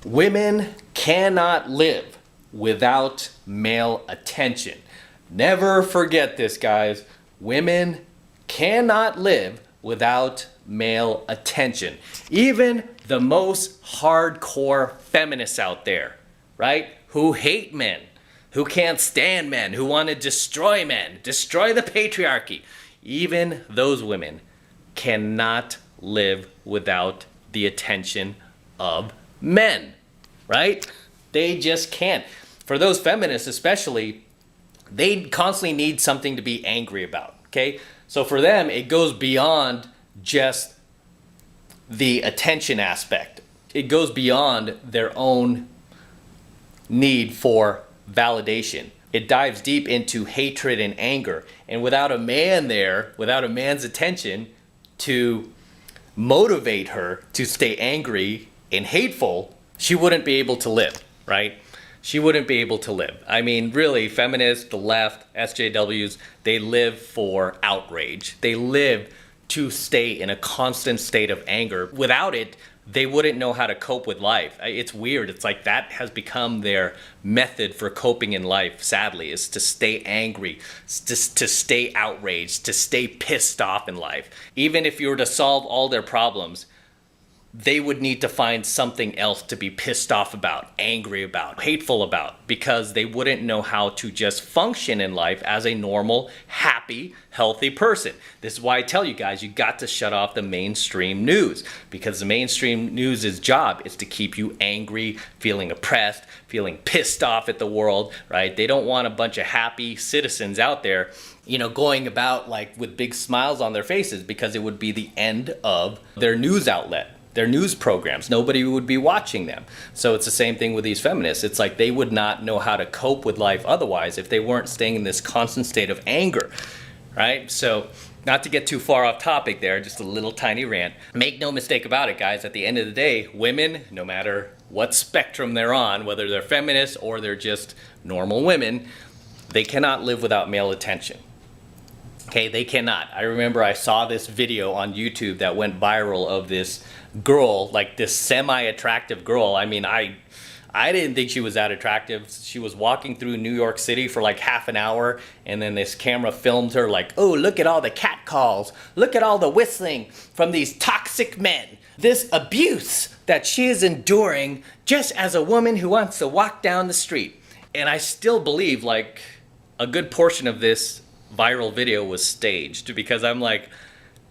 Women cannot live without male attention. Never forget this, guys. Women cannot live without male attention. Even the most hardcore feminists out there, right? Who hate men, who can't stand men, who want to destroy men, destroy the patriarchy. Even those women cannot live without the attention of men, right? They just can't. For those feminists especially, they constantly need something to be angry about, okay? So for them, it goes beyond just the attention aspect. It goes beyond their own need for validation. It dives deep into hatred and anger. And without a man there, without a man's attention to motivate her to stay angry and hateful, she wouldn't be able to live, right? She wouldn't be able to live. I mean, really, feminists, the left, SJWs, they live for outrage. They live to stay in a constant state of anger. Without it, they wouldn't know how to cope with life. It's weird. It's like that has become their method for coping in life, sadly, is to stay angry, to stay outraged, to stay pissed off in life. Even if you were to solve all their problems, they would need to find something else to be pissed off about, angry about, hateful about, because they wouldn't know how to just function in life as a normal, happy, healthy person. This is why I tell you guys, you got to shut off the mainstream news, because the mainstream news's job is to keep you angry, feeling oppressed, feeling pissed off at the world, right? They don't want a bunch of happy citizens out there, you know, going about like with big smiles on their faces, because it would be the end of their news outlet. Their news programs, nobody would be watching them. So it's the same thing with these feminists. It's like they would not know how to cope with life otherwise if they weren't staying in this constant state of anger, right? So not to get too far off topic there, just a little tiny rant. Make no mistake about it, guys, at the end of the day, women, no matter what spectrum they're on, whether they're feminists or they're just normal women, they cannot live without male attention. Okay, they cannot. I remember I saw this video on YouTube that went viral of this girl, like this semi-attractive girl. I mean, I didn't think she was that attractive. She was walking through New York City for like half an hour, and then this camera filmed her like, oh, look at all the cat calls. Look at all the whistling from these toxic men. This abuse that she is enduring just as a woman who wants to walk down the street. And I still believe like a good portion of this viral video was staged, because I'm like,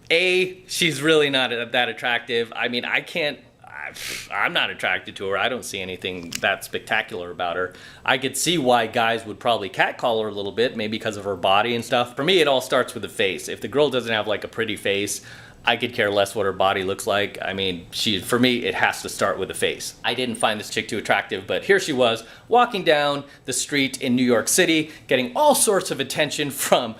A, she's really not that attractive. I mean, I'm not attracted to her. I don't see anything that spectacular about her. I could see why guys would probably catcall her a little bit, maybe because of her body and stuff. For me, it all starts with the face. If the girl doesn't have like a pretty face, I could care less what her body looks like. I mean, for me, it has to start with the face. I didn't find this chick too attractive, but here she was walking down the street in New York City, getting all sorts of attention from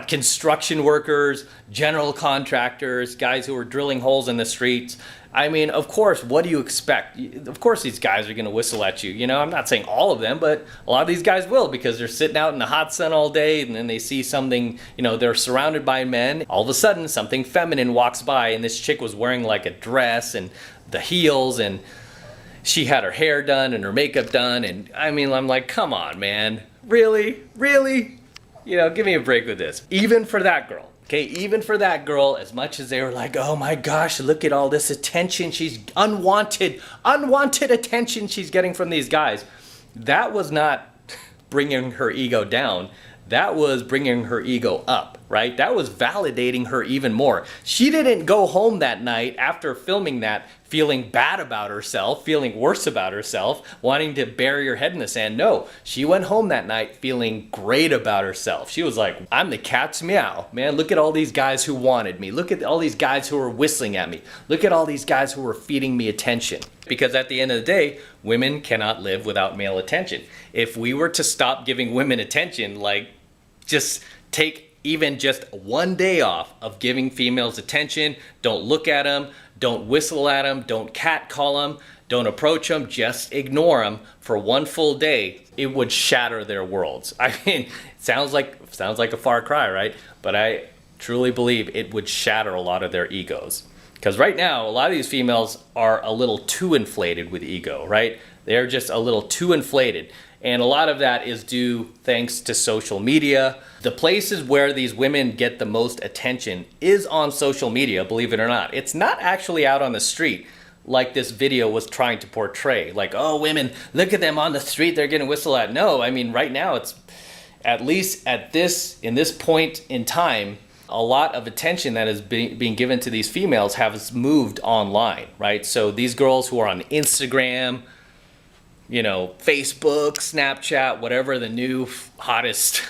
construction workers, general contractors, guys who are drilling holes in the streets. I mean, of course, what do you expect? Of course these guys are gonna whistle at you. You know, I'm not saying all of them, but a lot of these guys will, because they're sitting out in the hot sun all day, and then they see something, you know, they're surrounded by men. All of a sudden, something feminine walks by, and this chick was wearing like a dress and the heels, and she had her hair done and her makeup done, and I mean, I'm like, come on, man. Really? Really? You know, give me a break with this. Even for that girl, okay? Even for that girl, as much as they were like, oh my gosh, look at all this attention she's, unwanted attention she's getting from these guys. That was not bringing her ego down. That was bringing her ego up, right? That was validating her even more. She didn't go home that night after filming that feeling bad about herself, feeling worse about herself, wanting to bury her head in the sand. No, she went home that night feeling great about herself. She was like, I'm the cat's meow. Man, look at all these guys who wanted me. Look at all these guys who were whistling at me. Look at all these guys who were feeding me attention. Because at the end of the day, women cannot live without male attention. If we were to stop giving women attention, like just take even just one day off of giving females attention, don't look at them, don't whistle at them, don't catcall them, don't approach them, just ignore them for one full day, it would shatter their worlds. I mean, it sounds like a far cry, right? But I truly believe it would shatter a lot of their egos. Because right now, a lot of these females are a little too inflated with ego, right? They're just a little too inflated. And a lot of that is due thanks to social media. The places where these women get the most attention is on social media, believe it or not. It's not actually out on the street like this video was trying to portray. Like, oh, women, look at them on the street, they're getting whistled at. No, I mean, right now, it's at least in this point in time, a lot of attention that is being given to these females has moved online, right? So these girls who are on Instagram, you know, Facebook, Snapchat, whatever the new hottest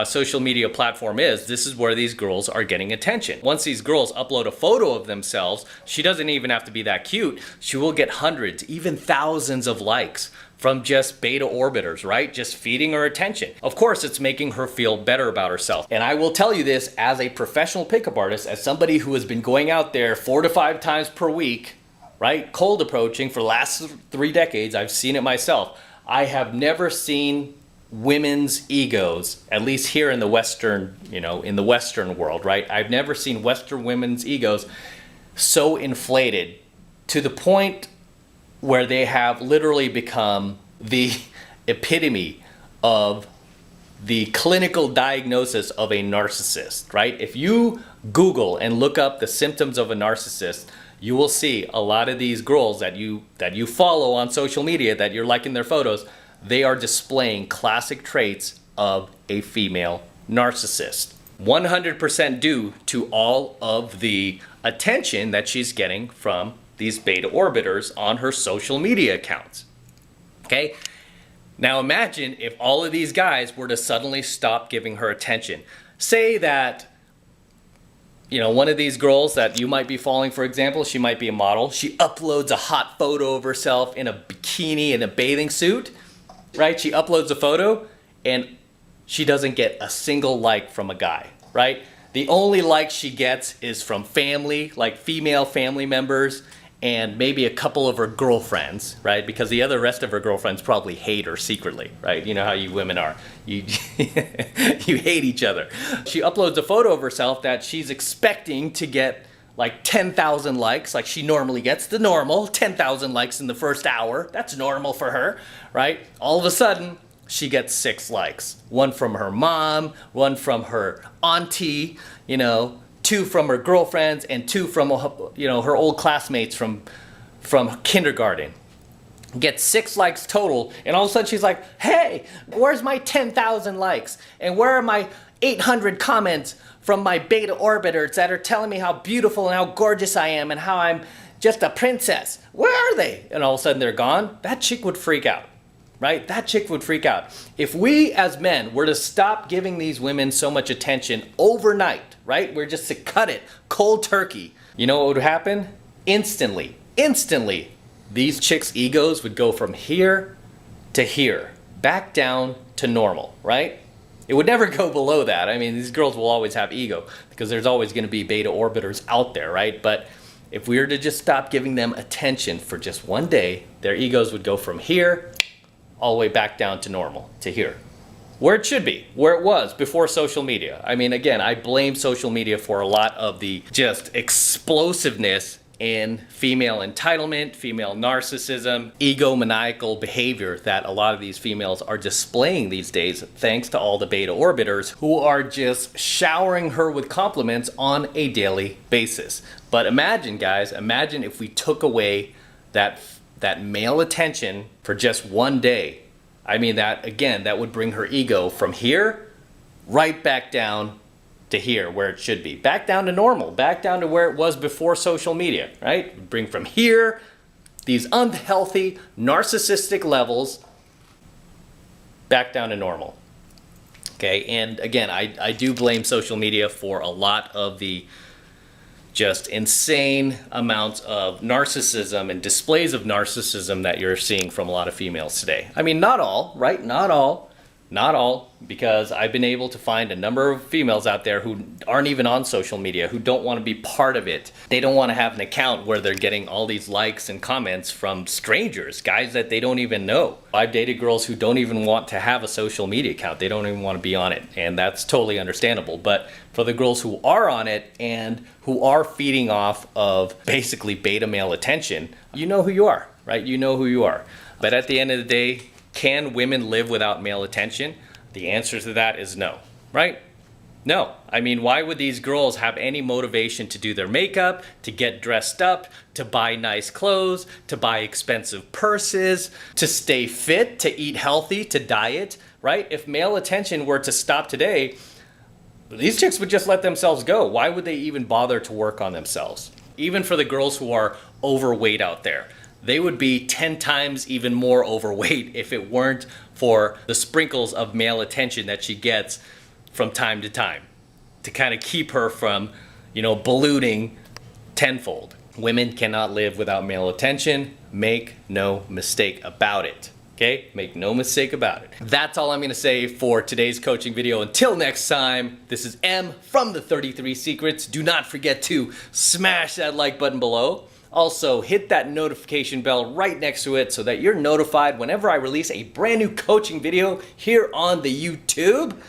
social media platform is, this is where these girls are getting attention. Once these girls upload a photo of themselves, she doesn't even have to be that cute. She will get hundreds, even thousands of likes from just beta orbiters, right? Just feeding her attention. Of course, it's making her feel better about herself. And I will tell you this as a professional pickup artist, as somebody who has been going out there 4 to 5 times per week, right? Cold approaching for the last 3 decades. I've seen it myself. I have never seen women's egos, at least here in the Western, you know, in the Western world, right? I've never seen Western women's egos so inflated to the point where they have literally become the epitome of the clinical diagnosis of a narcissist, right? If you Google and look up the symptoms of a narcissist, you will see a lot of these girls that you follow on social media, that you're liking their photos, they are displaying classic traits of a female narcissist. 100% due to all of the attention that she's getting from these beta orbiters on her social media accounts. Okay? Now imagine if all of these guys were to suddenly stop giving her attention. Say that, you know, one of these girls that you might be following, for example, she might be a model. She uploads a hot photo of herself in a bikini in a bathing suit, right? She uploads a photo and she doesn't get a single like from a guy, right? The only like she gets is from family, like female family members, and maybe a couple of her girlfriends, right? Because the rest of her girlfriends probably hate her secretly, right? You know how you women are. You hate each other. She uploads a photo of herself that she's expecting to get like 10,000 likes, like she normally gets, the normal 10,000 likes in the first hour. That's normal for her, right? All of a sudden, she gets 6 likes. 1 from her mom, 1 from her auntie, you know, 2 from her girlfriends, and 2 from, you know, her old classmates from kindergarten. Gets 6 likes total, and all of a sudden she's like, hey, where's my 10,000 likes? And where are my 800 comments from my beta orbiters that are telling me how beautiful and how gorgeous I am and how I'm just a princess? Where are they? And all of a sudden they're gone. That chick would freak out, right? That chick would freak out. If we as men were to stop giving these women so much attention overnight, right? We're just to cut it cold turkey. You know what would happen? Instantly, these chicks' egos would go from here to here, back down to normal, right? It would never go below that. I mean, these girls will always have ego because there's always going to be beta orbiters out there, right? But if we were to just stop giving them attention for just one day, their egos would go from here all the way back down to normal, to here. Where it should be, where it was before social media. I mean, again, I blame social media for a lot of the just explosiveness in female entitlement, female narcissism, egomaniacal behavior that a lot of these females are displaying these days, thanks to all the beta orbiters who are just showering her with compliments on a daily basis. But imagine, guys, imagine if we took away that male attention for just one day. I mean, that, again, that would bring her ego from here right back down to here where it should be. Back down to normal, back down to where it was before social media, right? Bring from here these unhealthy, narcissistic levels back down to normal. Okay, and again, I do blame social media for a lot of the just insane amounts of narcissism and displays of narcissism that you're seeing from a lot of females today. I mean, not all, right? Not all. Not all, because I've been able to find a number of females out there who aren't even on social media, who don't want to be part of it. They don't want to have an account where they're getting all these likes and comments from strangers, guys that they don't even know. I've dated girls who don't even want to have a social media account. They don't even want to be on it, and that's totally understandable. But for the girls who are on it and who are feeding off of basically beta male attention, you know who you are, right? You know who you are. But at the end of the day, can women live without male attention? The answer to that is no, right? No. I mean, why would these girls have any motivation to do their makeup, to get dressed up, to buy nice clothes, to buy expensive purses, to stay fit, to eat healthy, to diet, right? If male attention were to stop today, these chicks would just let themselves go. Why would they even bother to work on themselves? Even for the girls who are overweight out there, they would be 10 times even more overweight if it weren't for the sprinkles of male attention that she gets from time to time to kind of keep her from, ballooning tenfold. Women cannot live without male attention. Make no mistake about it. Okay? Make no mistake about it. That's all I'm going to say for today's coaching video. Until next time, this is M from the 33 Secrets. Do not forget to smash that like button below. Also, hit that notification bell right next to it so that you're notified whenever I release a brand new coaching video here on the YouTube.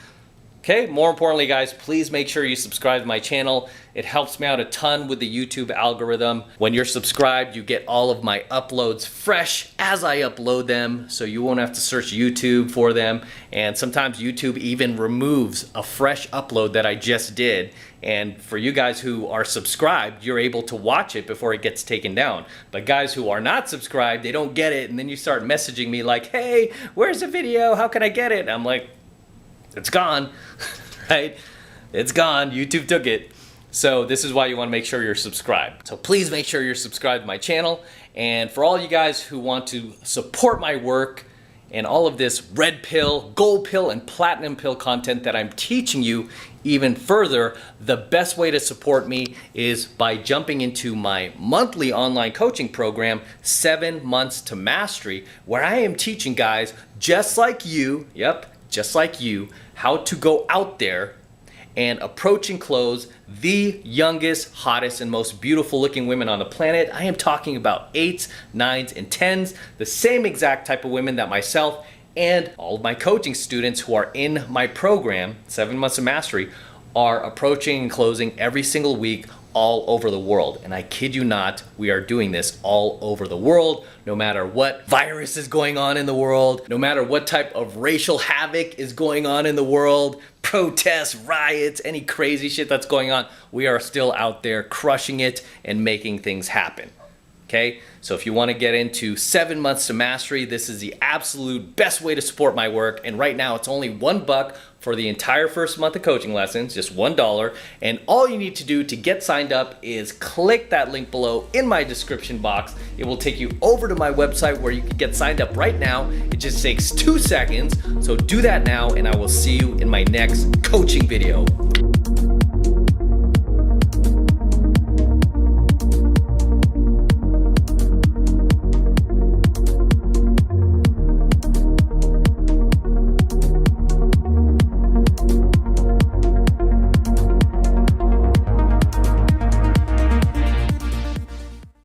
Okay, more importantly, guys, please make sure you subscribe to my channel. It helps me out a ton with the YouTube algorithm. When you're subscribed, you get all of my uploads fresh as I upload them, so you won't have to search YouTube for them. And sometimes YouTube even removes a fresh upload that I just did. And for you guys who are subscribed, you're able to watch it before it gets taken down. But guys who are not subscribed, they don't get it, and then you start messaging me like, hey, where's the video? How can I get it? And I'm like, it's gone, right? It's gone. YouTube took it. So this is why you want to make sure you're subscribed. So please make sure you're subscribed to my channel. And for all you guys who want to support my work and all of this red pill, gold pill, and platinum pill content that I'm teaching you even further, the best way to support me is by jumping into my monthly online coaching program, 7 Months to Mastery, where I am teaching guys just like you, just like you, how to go out there and approach and close the youngest, hottest, and most beautiful looking women on the planet. I am talking about 8s, 9s, and 10s, the same exact type of women that myself and all of my coaching students who are in my program, 7 Months of Mastery, are approaching and closing every single week all over the world. And I kid you not, we are doing this all over the world, no matter what virus is going on in the world, no matter what type of racial havoc is going on in the world, protests, riots, any crazy shit that's going on, we are still out there crushing it and making things happen. Okay, so if you want to get into 7 Months to Mastery, this is the absolute best way to support my work. And right now it's only $1 for the entire first month of coaching lessons, just $1. And all you need to do to get signed up is click that link below in my description box. It will take you over to my website where you can get signed up right now. It just takes 2 seconds. So do that now, and I will see you in my next coaching video.